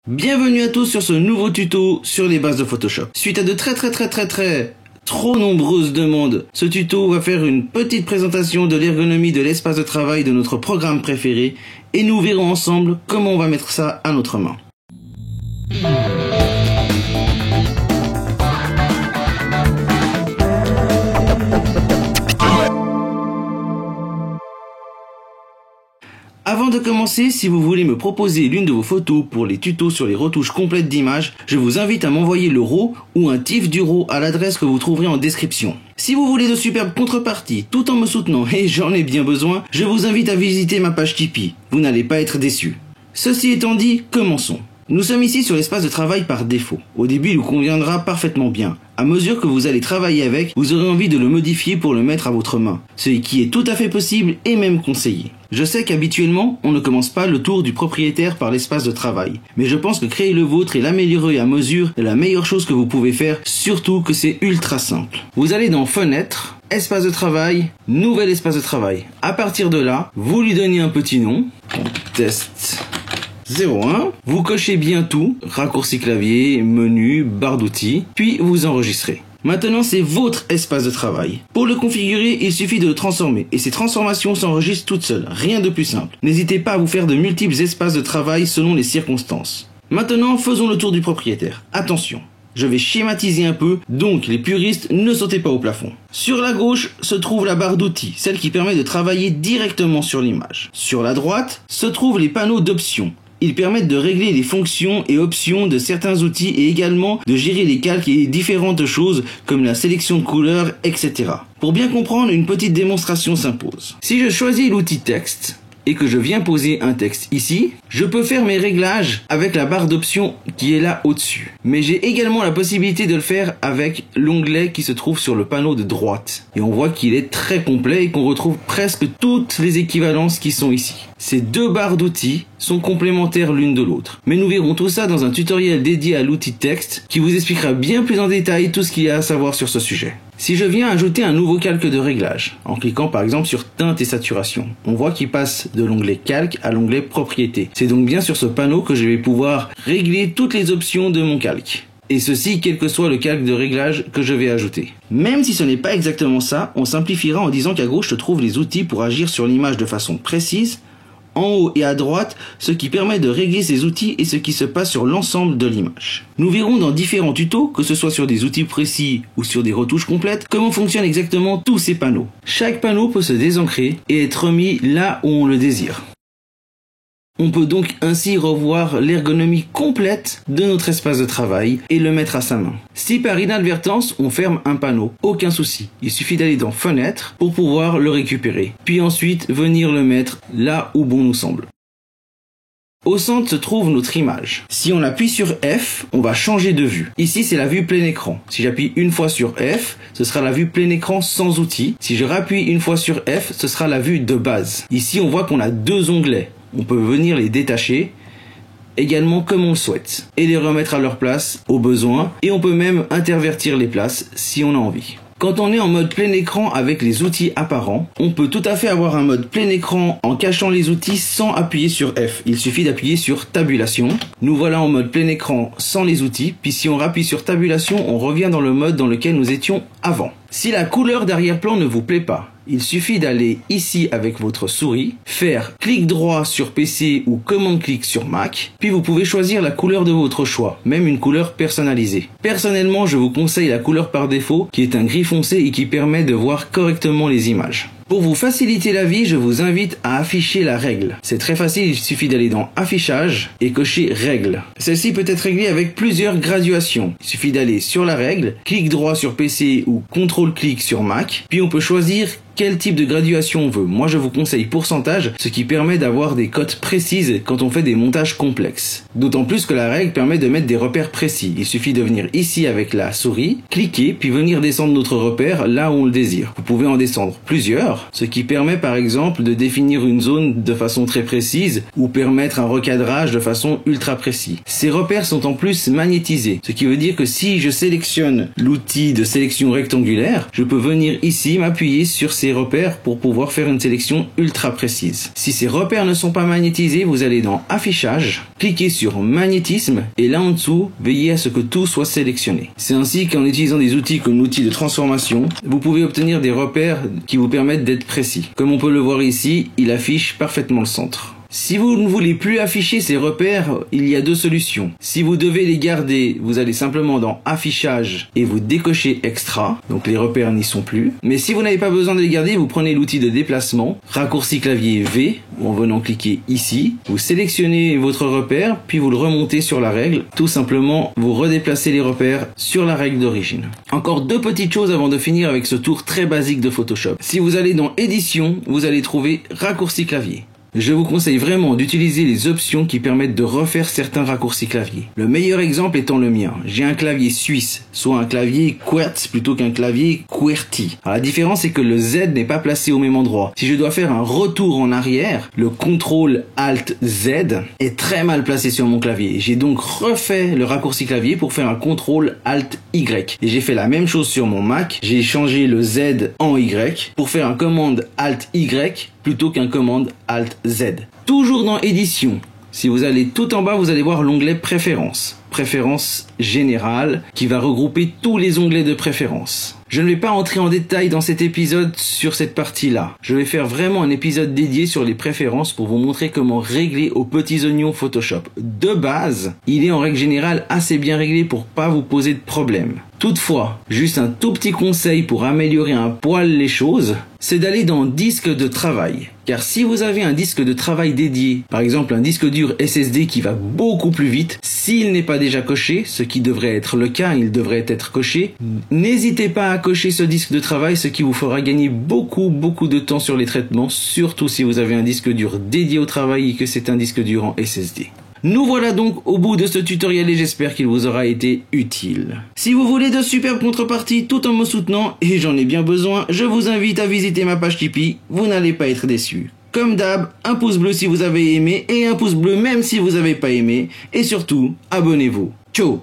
Bienvenue à tous sur ce nouveau tuto sur les bases de Photoshop. Suite à de trop nombreuses demandes, ce tuto va faire une petite présentation de l'ergonomie de l'espace de travail de notre programme préféré et nous verrons ensemble comment on va mettre ça à notre main. Avant de commencer, si vous voulez me proposer l'une de vos photos pour les tutos sur les retouches complètes d'images, je vous invite à m'envoyer le RAW ou un TIFF du RAW à l'adresse que vous trouverez en description. Si vous voulez de superbes contreparties tout en me soutenant, et j'en ai bien besoin, je vous invite à visiter ma page Tipeee. Vous n'allez pas être déçus. Ceci étant dit, commençons. Nous sommes ici sur l'espace de travail par défaut. Au début, il vous conviendra parfaitement bien. À mesure que vous allez travailler avec, vous aurez envie de le modifier pour le mettre à votre main. Ce qui est tout à fait possible et même conseillé. Je sais qu'habituellement, on ne commence pas le tour du propriétaire par l'espace de travail. Mais je pense que créer le vôtre et l'améliorer à mesure est la meilleure chose que vous pouvez faire, surtout que c'est ultra simple. Vous allez dans Fenêtre, Espace de travail, Nouvel espace de travail. À partir de là, vous lui donnez un petit nom. Test 01, vous cochez bien tout, raccourci clavier, menu, barre d'outils, puis vous enregistrez. Maintenant, c'est votre espace de travail. Pour le configurer, il suffit de le transformer, et ces transformations s'enregistrent toutes seules, rien de plus simple. N'hésitez pas à vous faire de multiples espaces de travail selon les circonstances. Maintenant, faisons le tour du propriétaire. Attention, je vais schématiser un peu, donc les puristes, ne sautez pas au plafond. Sur la gauche se trouve la barre d'outils, celle qui permet de travailler directement sur l'image. Sur la droite se trouvent les panneaux d'options. Ils permettent de régler les fonctions et options de certains outils et également de gérer les calques et différentes choses comme la sélection de couleurs, etc. Pour bien comprendre, une petite démonstration s'impose. Si je choisis l'outil texte et que je viens poser un texte ici, je peux faire mes réglages avec la barre d'options qui est là au-dessus. Mais j'ai également la possibilité de le faire avec l'onglet qui se trouve sur le panneau de droite. Et on voit qu'il est très complet et qu'on retrouve presque toutes les équivalences qui sont ici. Ces deux barres d'outils sont complémentaires l'une de l'autre. Mais nous verrons tout ça dans un tutoriel dédié à l'outil texte qui vous expliquera bien plus en détail tout ce qu'il y a à savoir sur ce sujet. Si je viens ajouter un nouveau calque de réglage, en cliquant par exemple sur teinte et saturation, on voit qu'il passe de l'onglet calque à l'onglet propriété. C'est donc bien sur ce panneau que je vais pouvoir régler toutes les options de mon calque. Et ceci quel que soit le calque de réglage que je vais ajouter. Même si ce n'est pas exactement ça, on simplifiera en disant qu'à gauche se trouvent les outils pour agir sur l'image de façon précise, en haut et à droite, ce qui permet de régler ces outils et ce qui se passe sur l'ensemble de l'image. Nous verrons dans différents tutos, que ce soit sur des outils précis ou sur des retouches complètes, comment fonctionnent exactement tous ces panneaux. Chaque panneau peut se désancrer et être remis là où on le désire. On peut donc ainsi revoir l'ergonomie complète de notre espace de travail et le mettre à sa main. Si par inadvertance on ferme un panneau, aucun souci. Il suffit d'aller dans Fenêtre pour pouvoir le récupérer. Puis ensuite venir le mettre là où bon nous semble. Au centre se trouve notre image. Si on appuie sur F, on va changer de vue. Ici, c'est la vue plein écran. Si j'appuie une fois sur F, ce sera la vue plein écran sans outils. Si je rappuie une fois sur F, ce sera la vue de base. Ici, on voit qu'on a deux onglets. On peut venir les détacher, également comme on le souhaite, et les remettre à leur place au besoin, et on peut même intervertir les places si on a envie. Quand on est en mode plein écran avec les outils apparents, on peut tout à fait avoir un mode plein écran en cachant les outils sans appuyer sur F. Il suffit d'appuyer sur tabulation. Nous voilà en mode plein écran sans les outils, puis si on rappuie sur tabulation, on revient dans le mode dans lequel nous étions avant. Si la couleur d'arrière-plan ne vous plaît pas, il suffit d'aller ici avec votre souris, faire clic droit sur PC ou commande-clic sur Mac, puis vous pouvez choisir la couleur de votre choix, même une couleur personnalisée. Personnellement, je vous conseille la couleur par défaut, qui est un gris foncé et qui permet de voir correctement les images. Pour vous faciliter la vie, je vous invite à afficher la règle. C'est très facile, il suffit d'aller dans Affichage et cocher Règle. Celle-ci peut être réglée avec plusieurs graduations. Il suffit d'aller sur la règle, clic droit sur PC ou CTRL-clic sur Mac, puis on peut choisir quel type de graduation on veut. Moi je vous conseille pourcentage, ce qui permet d'avoir des cotes précises quand on fait des montages complexes. D'autant plus que la règle permet de mettre des repères précis. Il suffit de venir ici avec la souris, cliquer, puis venir descendre notre repère là où on le désire. Vous pouvez en descendre plusieurs, ce qui permet par exemple de définir une zone de façon très précise ou permettre un recadrage de façon ultra précis. Ces repères sont en plus magnétisés, ce qui veut dire que si je sélectionne l'outil de sélection rectangulaire, je peux venir ici m'appuyer sur ces ces repères pour pouvoir faire une sélection ultra précise. Si ces repères ne sont pas magnétisés, vous allez dans Affichage, cliquez sur Magnétisme et là en dessous, veillez à ce que tout soit sélectionné. C'est ainsi qu'en utilisant des outils comme l'outil de transformation, vous pouvez obtenir des repères qui vous permettent d'être précis. Comme on peut le voir ici, il affiche parfaitement le centre. Si vous ne voulez plus afficher ces repères, il y a deux solutions. Si vous devez les garder, vous allez simplement dans Affichage et vous décochez Extra, donc les repères n'y sont plus. Mais si vous n'avez pas besoin de les garder, vous prenez l'outil de déplacement, raccourci clavier V, en venant cliquer ici, vous sélectionnez votre repère, puis vous le remontez sur la règle. Tout simplement, vous redéplacez les repères sur la règle d'origine. Encore deux petites choses avant de finir avec ce tour très basique de Photoshop. Si vous allez dans Édition, vous allez trouver raccourci clavier. Je vous conseille vraiment d'utiliser les options qui permettent de refaire certains raccourcis clavier. Le meilleur exemple étant le mien. J'ai un clavier suisse, soit un clavier QWERTZ plutôt qu'un clavier QWERTY. Alors la différence c'est que le Z n'est pas placé au même endroit. Si je dois faire un retour en arrière, le CTRL ALT Z est très mal placé sur mon clavier. J'ai donc refait le raccourci clavier pour faire un CTRL ALT Y. Et j'ai fait la même chose sur mon Mac. J'ai changé le Z en Y pour faire un commande ALT Y plutôt qu'un commande Alt Z. Toujours dans Édition, si vous allez tout en bas, vous allez voir l'onglet Préférences. Préférences générales qui va regrouper tous les onglets de préférence. Je ne vais pas entrer en détail dans cet épisode sur cette partie-là. Je vais faire vraiment un épisode dédié sur les préférences pour vous montrer comment régler aux petits oignons Photoshop. De base, il est en règle générale assez bien réglé pour pas vous poser de problème. Toutefois, juste un tout petit conseil pour améliorer un poil les choses, c'est d'aller dans disque de travail. Car si vous avez un disque de travail dédié, par exemple un disque dur SSD qui va beaucoup plus vite, s'il n'est pas déjà coché, ce qui devrait être le cas, il devrait être coché, n'hésitez pas à cocher ce disque de travail, ce qui vous fera gagner beaucoup de temps sur les traitements, surtout si vous avez un disque dur dédié au travail et que c'est un disque dur en SSD. Nous voilà donc au bout de ce tutoriel et j'espère qu'il vous aura été utile. Si vous voulez de superbes contreparties tout en me soutenant, et j'en ai bien besoin, je vous invite à visiter ma page Tipeee, vous n'allez pas être déçus. Comme d'hab, un pouce bleu si vous avez aimé et un pouce bleu même si vous n'avez pas aimé, et surtout, abonnez-vous. Ciao.